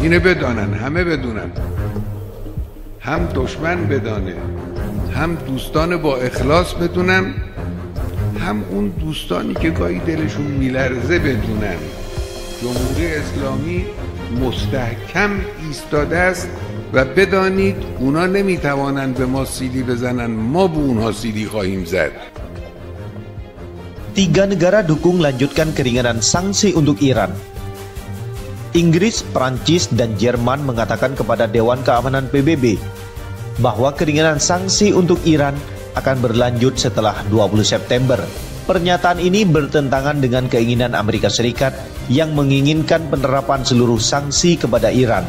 اینه بدانن، همه بدونن، هم دشمن بدانه، هم دوستان با اخلاص بدونن، هم اون دوستانی که گاهی دلشون میلرزه بدونن جمهوری اسلامی مستحکم ایستاده است و بدانید اونا نمیتوانند به ما سیلی بزنن، ما به اونها سیلی خواهیم زد. Tiga negara dukung lanjutkan keringanan sanksi untuk Iran. Inggris, Prancis, dan Jerman mengatakan kepada Dewan Keamanan PBB bahwa keringanan sanksi untuk Iran akan berlanjut setelah 20 September. Pernyataan ini bertentangan dengan keinginan Amerika Serikat yang menginginkan penerapan seluruh sanksi kepada Iran.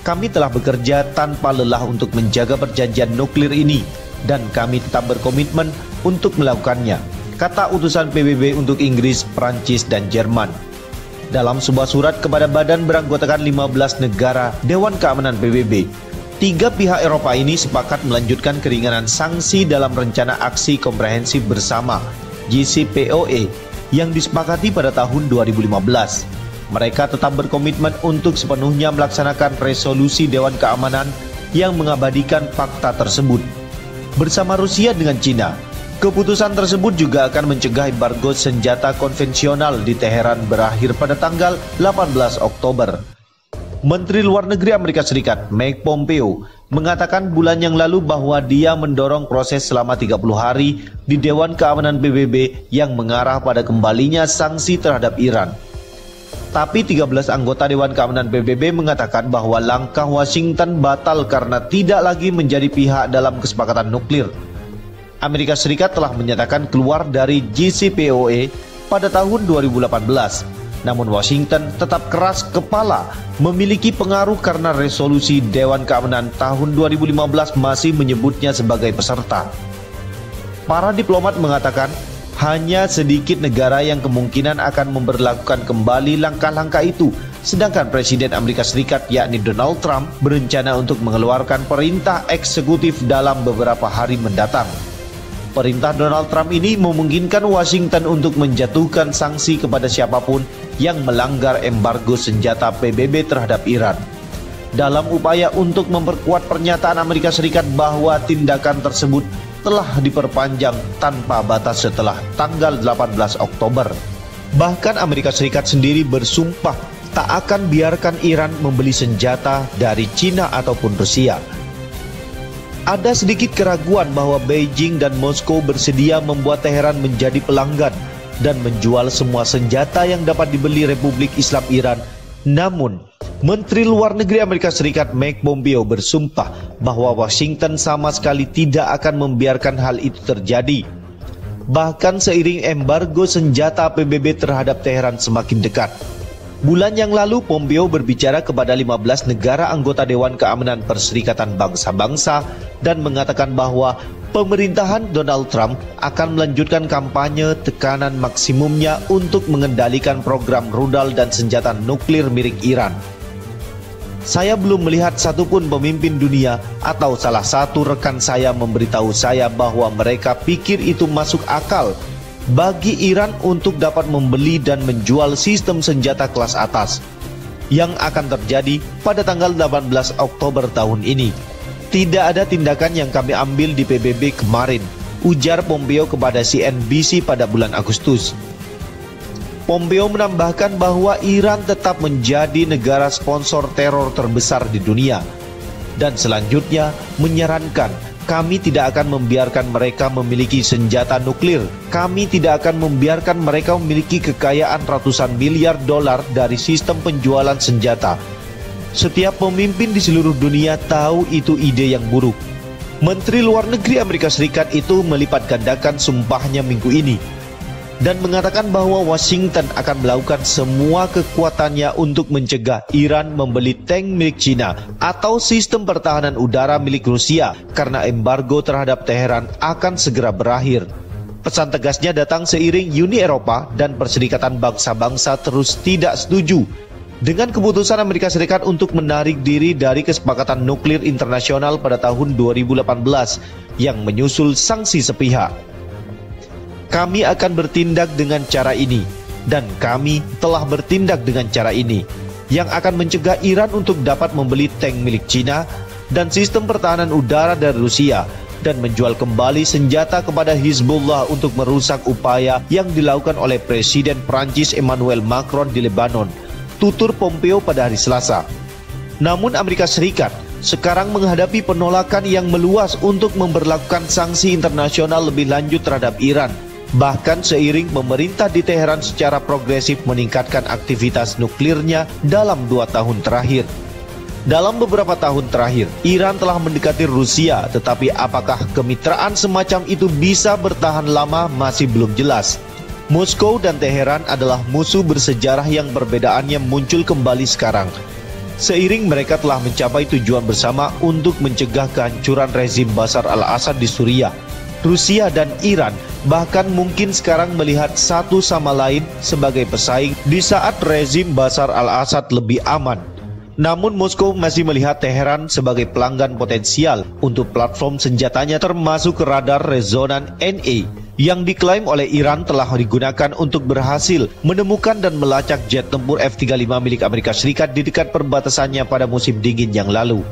Kami telah bekerja tanpa lelah untuk menjaga perjanjian nuklir ini dan kami tetap berkomitmen untuk melakukannya, kata utusan PBB untuk Inggris, Prancis, dan Jerman. Dalam sebuah surat kepada badan beranggotakan 15 negara Dewan Keamanan PBB, tiga pihak Eropa ini sepakat melanjutkan keringanan sanksi dalam rencana aksi komprehensif bersama JCPOA yang disepakati pada tahun 2015. Mereka tetap berkomitmen untuk sepenuhnya melaksanakan resolusi Dewan Keamanan yang mengabadikan fakta tersebut. Bersama Rusia dengan Cina, keputusan tersebut juga akan mencegah embargo senjata konvensional di Teheran berakhir pada tanggal 18 Oktober. Menteri Luar Negeri Amerika Serikat Mike Pompeo mengatakan bulan yang lalu bahwa dia mendorong proses selama 30 hari di Dewan Keamanan PBB yang mengarah pada kembalinya sanksi terhadap Iran. Tapi 13 anggota Dewan Keamanan PBB mengatakan bahwa langkah Washington batal karena tidak lagi menjadi pihak dalam kesepakatan nuklir. Amerika Serikat telah menyatakan keluar dari JCPOA pada tahun 2018. Namun Washington tetap keras kepala memiliki pengaruh karena resolusi Dewan Keamanan tahun 2015 masih menyebutnya sebagai peserta. Para diplomat mengatakan hanya sedikit negara yang kemungkinan akan memberlakukan kembali langkah-langkah itu, sedangkan Presiden Amerika Serikat yakni Donald Trump berencana untuk mengeluarkan perintah eksekutif dalam beberapa hari mendatang. Perintah Donald Trump ini memungkinkan Washington untuk menjatuhkan sanksi kepada siapapun yang melanggar embargo senjata PBB terhadap Iran. Dalam upaya untuk memperkuat pernyataan Amerika Serikat bahwa tindakan tersebut telah diperpanjang tanpa batas setelah tanggal 18 Oktober. Bahkan Amerika Serikat sendiri bersumpah tak akan biarkan Iran membeli senjata dari Cina ataupun Rusia. Ada sedikit keraguan bahwa Beijing dan Moskow bersedia membuat Teheran menjadi pelanggan dan menjual semua senjata yang dapat dibeli Republik Islam Iran. Namun, Menteri Luar Negeri Amerika Serikat Mike Pompeo bersumpah bahwa Washington sama sekali tidak akan membiarkan hal itu terjadi. Bahkan seiring embargo senjata PBB terhadap Teheran semakin dekat. Bulan yang lalu Pompeo berbicara kepada 15 negara anggota Dewan Keamanan Perserikatan Bangsa-Bangsa dan mengatakan bahwa pemerintahan Donald Trump akan melanjutkan kampanye tekanan maksimumnya untuk mengendalikan program rudal dan senjata nuklir milik Iran. Saya belum melihat satupun pemimpin dunia atau salah satu rekan saya memberitahu saya bahwa mereka pikir itu masuk akal bagi Iran untuk dapat membeli dan menjual sistem senjata kelas atas yang akan terjadi pada tanggal 18 Oktober tahun ini. Tidak ada tindakan yang kami ambil di PBB kemarin, ujar Pompeo kepada CNBC pada bulan Agustus. Pompeo menambahkan bahwa Iran tetap menjadi negara sponsor teror terbesar di dunia dan selanjutnya menyarankan kami tidak akan membiarkan mereka memiliki senjata nuklir. Kami tidak akan membiarkan mereka memiliki kekayaan ratusan miliar dolar dari sistem penjualan senjata. Setiap pemimpin di seluruh dunia tahu itu ide yang buruk. Menteri Luar Negeri Amerika Serikat itu melipat gandakan sumpahnya minggu ini dan mengatakan bahwa Washington akan melakukan semua kekuatannya untuk mencegah Iran membeli tank milik Cina atau sistem pertahanan udara milik Rusia karena embargo terhadap Teheran akan segera berakhir. Pesan tegasnya datang seiring Uni Eropa dan Perserikatan Bangsa-Bangsa terus tidak setuju dengan keputusan Amerika Serikat untuk menarik diri dari kesepakatan nuklir internasional pada tahun 2018 yang menyusul sanksi sepihak. Kami akan bertindak dengan cara ini, dan kami telah bertindak dengan cara ini. yang akan mencegah Iran untuk dapat membeli tank milik Cina dan sistem pertahanan udara dari Rusia, dan menjual kembali senjata kepada Hizbullah untuk merusak upaya yang dilakukan oleh Presiden Prancis Emmanuel Macron di Lebanon, tutur Pompeo pada hari Selasa. Namun Amerika Serikat sekarang menghadapi penolakan yang meluas untuk memberlakukan sanksi internasional lebih lanjut terhadap Iran, bahkan seiring pemerintah di Teheran secara progresif meningkatkan aktivitas nuklirnya dalam 2 tahun terakhir. Dalam beberapa tahun terakhir, Iran telah mendekati Rusia, tetapi apakah kemitraan semacam itu bisa bertahan lama masih belum jelas. Moskow dan Teheran adalah musuh bersejarah yang perbedaannya muncul kembali sekarang. Seiring mereka telah mencapai tujuan bersama untuk mencegah kehancuran rezim Bashar al-Assad di Suriah, Rusia dan Iran bahkan mungkin sekarang melihat satu sama lain sebagai pesaing di saat rezim Bashar al-Assad lebih aman. Namun Moskow masih melihat Teheran sebagai pelanggan potensial untuk platform senjatanya, termasuk radar rezonan NA yang diklaim oleh Iran telah digunakan untuk berhasil menemukan dan melacak jet tempur F-35 milik Amerika Serikat di dekat perbatasannya pada musim dingin yang lalu.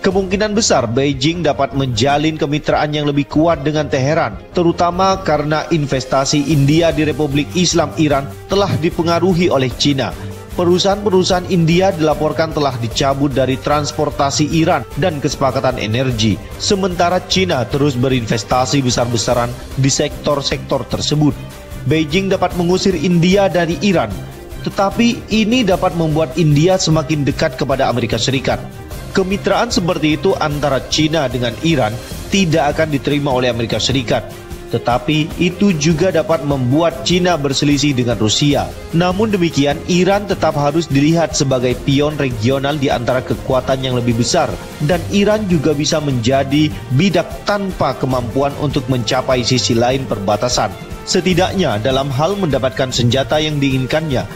Kemungkinan besar Beijing dapat menjalin kemitraan yang lebih kuat dengan Teheran, terutama karena investasi India di Republik Islam Iran telah dipengaruhi oleh Cina. Perusahaan-perusahaan India dilaporkan telah dicabut dari transportasi Iran dan kesepakatan energi, sementara Cina terus berinvestasi besar-besaran di sektor-sektor tersebut. Beijing dapat mengusir India dari Iran, tetapi ini dapat membuat India semakin dekat kepada Amerika Serikat. Kemitraan seperti itu antara Cina dengan Iran tidak akan diterima oleh Amerika Serikat, tetapi itu juga dapat membuat Cina berselisih dengan Rusia. Namun demikian, Iran tetap harus dilihat sebagai pion regional di antara kekuatan yang lebih besar, dan Iran juga bisa menjadi bidak tanpa kemampuan untuk mencapai sisi lain perbatasan. Setidaknya dalam hal mendapatkan senjata yang diinginkannya,